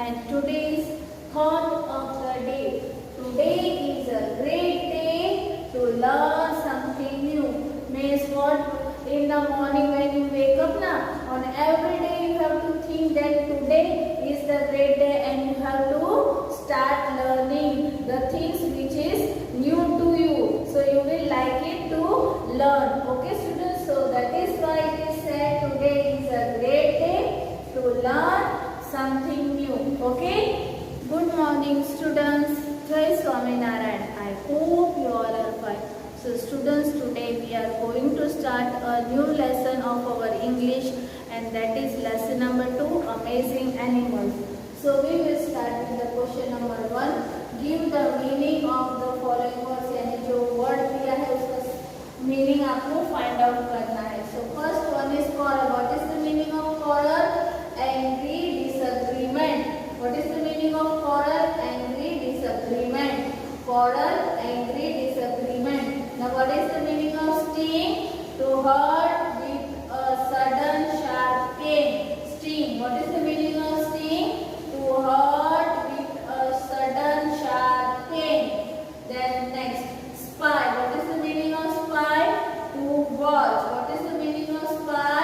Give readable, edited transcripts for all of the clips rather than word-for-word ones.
and today's thought of the day. Today is a great day to learn something new. Means what? In the morning when you wake up now, on every day you have to think that today is the great day and you have to start learning the things which is new to you. So you will like it to learn. Okay students, so that is why it is said today is a great day to learn something new. Okay. Good morning students. Jai Swaminarayan. I hope you all are fine. So students, today we are going to start a new lesson of our English, and that is lesson number 2, Amazing Animals. So we will start with the question number 1. Give the meaning of the following words. यानी जो word दिया है उसका meaning आपको find out करना है. So first one is quarrel. What is the meaning of quarrel? Angry, disagreement. What is the meaning of quarrel? Angry, disagreement. Quarrel, angry, disagreement. Now what is the meaning of sting? To hurt with a sudden sharp pain. Sting. What is the meaning of sting? To hurt with a sudden sharp pain. Then next, spy. What is the meaning of spy? To watch. What is the meaning of spy?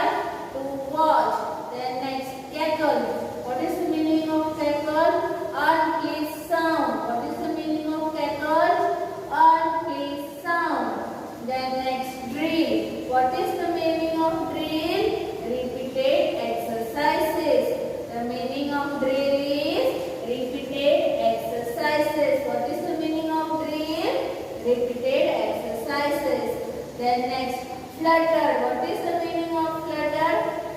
To watch. Then next, cackle. What is the meaning of cackle? Unpleasant sound. What is the meaning of cackle? Unpleasant sound. Then next, drill. What is the meaning of drill? Repeated exercises. The meaning of drill is repeated exercises. What is the meaning of drill? Repeated exercises. Then next, flutter. What is the meaning of flutter?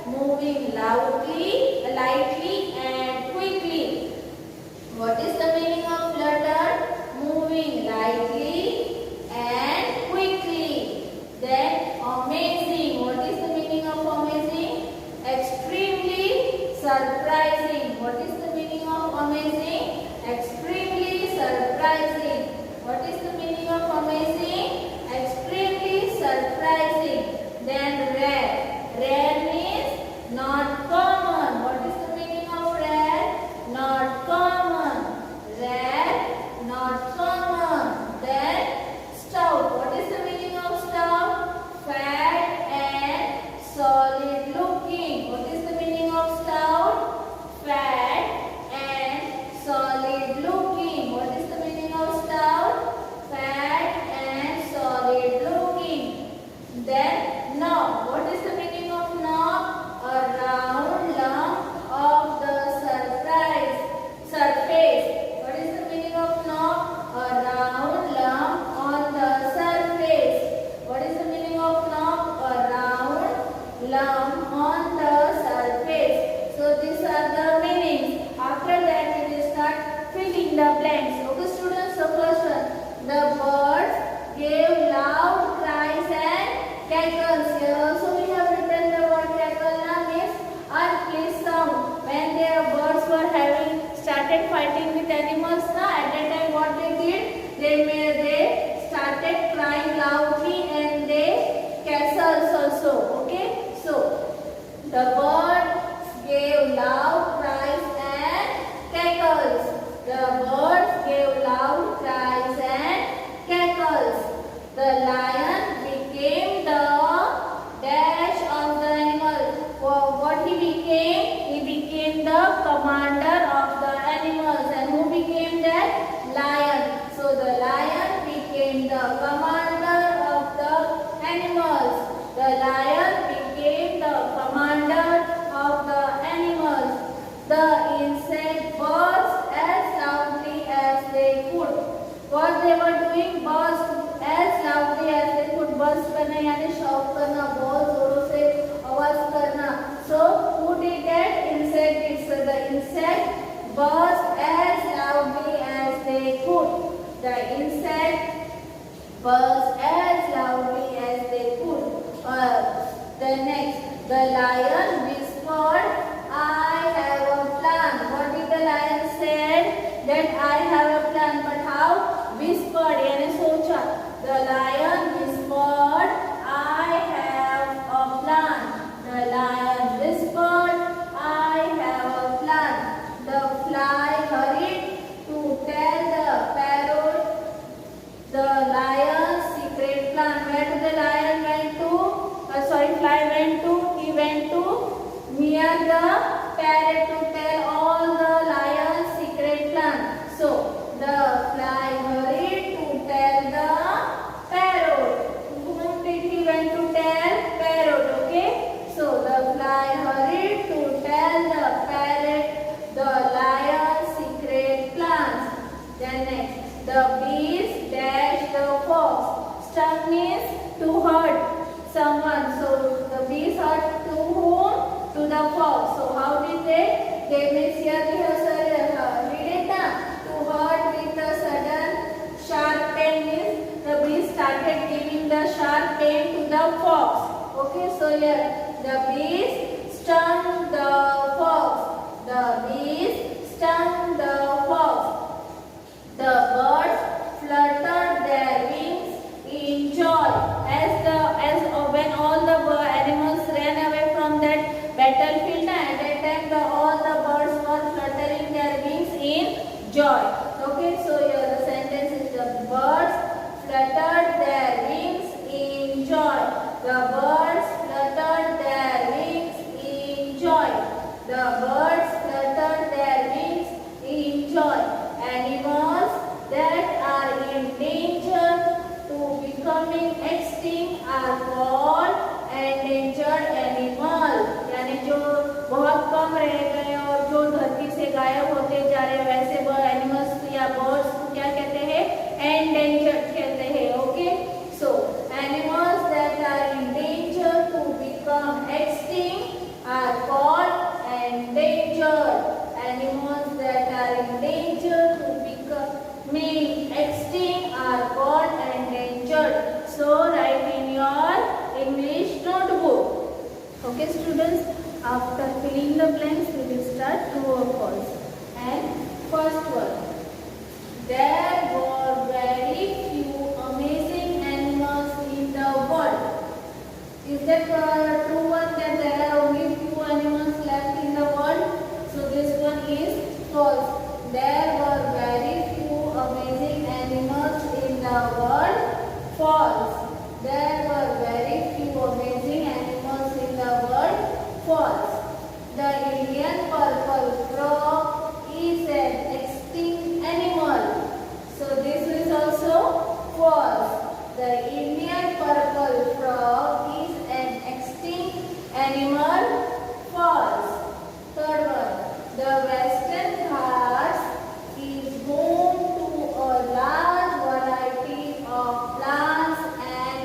Moving loudly, lightly and quickly. What is the meaning of flutter? Moving lightly and quickly. Then amazing. What is the meaning of amazing? Extremely surprising. What is the meaning of amazing? Extremely surprising. What is the meaning of amazing? Extremely surprising. Then rare. Rare means not common. What is the meaning of rare? Not common. Rare, not common. Then stout. What is the meaning of stout? Fat and solid looking. What is the meaning of stout? Fat and solid looking. What is the meaning of stout? Fat and solid looking. Then knob. What is the meaning of knob? A round lump of the surface. What is the meaning of knob? A round lump on the surface. What is the meaning of knob? A round lump on the surface. So these are the meanings. After that we will start filling the blanks. Okay students, so first one. The birds gave loud cries and cackles. Here also we have written the word cackle means unpleasant sound. When their birds were started fighting with animals, at that time what they did? They started crying loudly and they castles also. Okay, so the birds gave loud cries and cackles. The birds gave loud cries and cackles. The lion became the dash of the animal. What he became? He became the commander of the animals. And who became that? Lion. So the lion became the commander of the animals. The lion became the commander of the animals. The insect buzzed as loudly as they could. What they were doing? Buzzed as loudly as they could. Buzz करना यानी shout करना, बहुत जोरों से आवाज करना. So who did that? Insect. It's the insect buzzed as loudly as they could. The insect buzzed as loudly as they could. The next, the lion whispered, "I have a plan." What did the lion said? That I have a plan. But how? Whispered यानी सोचा. The lion whispered, "I have a plan." The lion whispered, "I have a plan." The fly where did the lion went to? Fly went to. He went to near the parrot to tell all the lion's secret plan. So the fly hurried to tell the parrot. Whom did he went to tell? Parrot. Okay. So the fly hurried to tell the parrot the lion's secret plans. Then next, the bees dashed the fox. Stung means to hurt someone. So the bees hurt to whom? To the fox. So how did they? They means here we have read it now. To hurt with a sudden sharp pain means the bees started giving the sharp pain to the fox. Okay, so here the bees stung the fox. The bees stung the fox. The birds fluttered their wings in joy as when all the animals ran away from that battlefield. At that time, all the birds were fluttering their wings in joy. Okay, so here the sentence is the birds fluttered their wings in joy. The birds fluttered their wings in joy. The birds fluttered their wings in joy. Animals that are in danger to becoming extinct are called endangered animal. यानी जो बहुत कम रह गए और जो धरती से गायब होते जा रहे वैसे एनिमल्स या बर्ड्स को क्या कहते हैं? एंडेंजर्ड कहते हैं. Okay, so animals that are in danger to become extinct are called endangered. Animals that are in danger to becoming extinct are called endangered. So write in your English notebook. Okay, students. After filling the blanks, we will start true or false. And first one. There were very few amazing animals in the world. Is that true one that there are only few animals left in the world? So this one is false. There were very few amazing animals in the world. False. There were very few amazing animals in the world. False. The Indian purple frog is an extinct animal. So this is also false. The Indian purple frog is an extinct animal. False. Third one. The Western Ghats is home to a large variety of plants and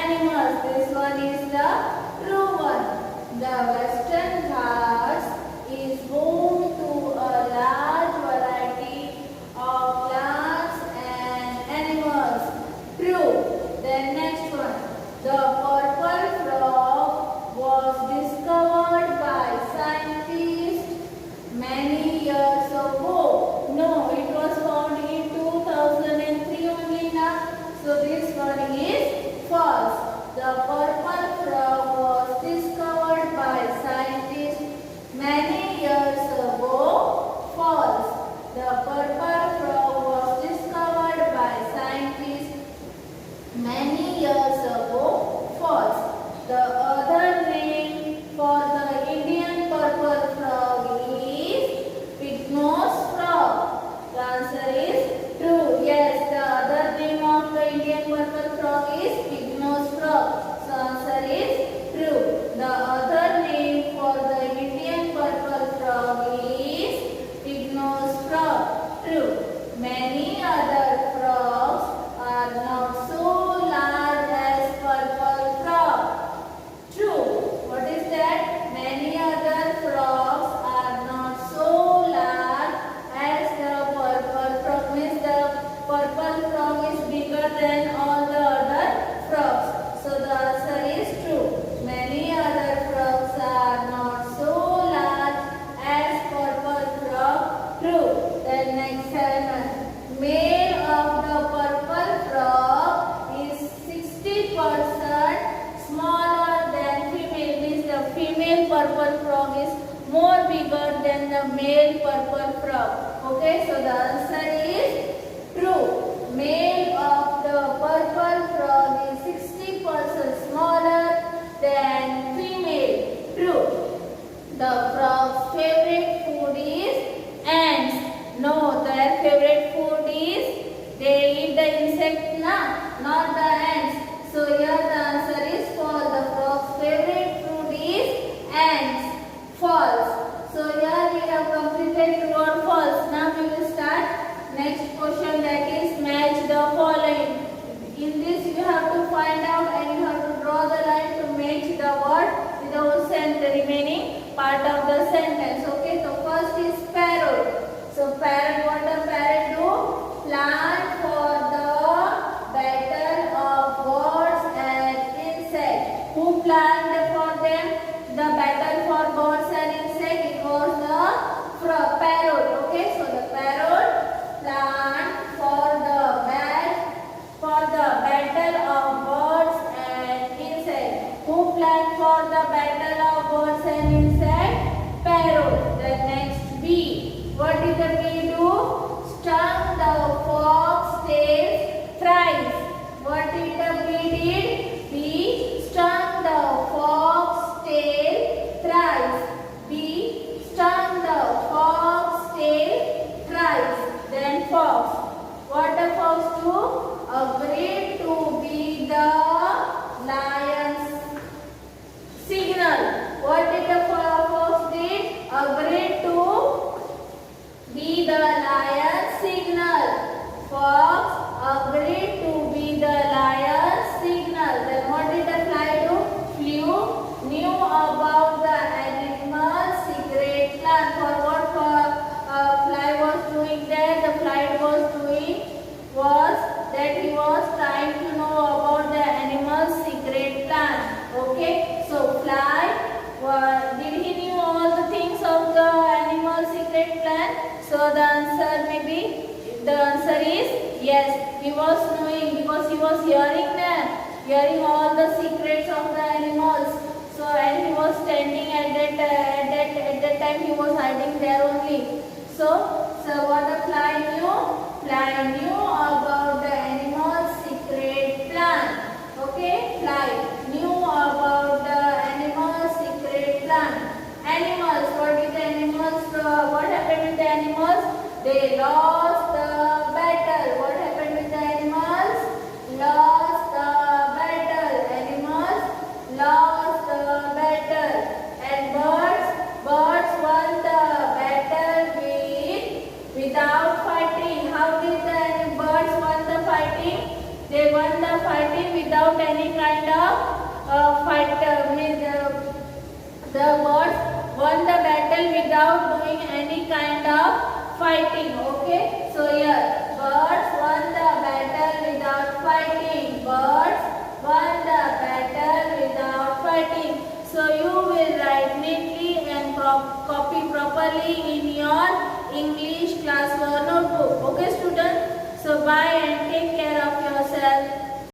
animals. This one is the true one. The Western Ghats is home to a large variety of plants and animals. True. Then next one. The purple frog was discovered by scientists many years ago. No, it was found in 2003 only now. So this one is false. The purple frog was discovered by scientists many years ago. False. The purple frog was discovered by scientists many years ago. False. The other name for the Indian purple frog is pygnos frog. The answer is true. Yes, the other name of the Indian purple frog is pygnos frog. So answer is true. The other name for the Indian purple frog is pygnos frog. True. Many other frogs are not so large as purple frog. True. What is that? Many other frogs are not so large as the purple frog. Means the purple frog is bigger than all the other frogs. So the answer is true. Many other frogs are not so large as purple frog. True. Then next one. Male of the purple frog is 60% smaller than female. Means the female purple frog is more bigger than the male purple frog. Okay, so the answer is true. Male of the purple frog is 60 stand for the battle of birds and insects? Parrot. Then next bee. What did the bee do? Stung the fox tail thrice. What did the bee did? Bee stung the fox tail thrice. Bee stung the fox tail thrice. Then fox. What the fox do? Agreed to be the lion's signal. What did the fox did? Agreed to be the lion's signal. Fox agreed to be the lion's signal. Then what did the fly do? Flew, knew about the animal's secret plan. For what fly was doing there? The fly was doing was that he was trying to know about the animal's secret plan. Okay, so fly did he knew all the things of the animal's secret plan? So the answer is yes. He was knowing because he was hearing all the secrets of the animals. So and he was standing at that time he was hiding there only. So what the fly knew? Fly knew about the animal's secret plan. Okay, fly knew about the animal's secret plan. Animals, what did the animals? What happened with the animals? They lost the battle. What happened with the animals? Lost the battle. Animals lost the battle. And birds won the battle without fighting. How did the birds won the fighting? They won the fighting without any kind of fight. The birds won the battle without doing any kind of fighting. Okay, so here birds won the battle without fighting. Birds won the battle without fighting. So you will write neatly and copy properly in your English class notebook. Okay, students. So bye and take care of yourself.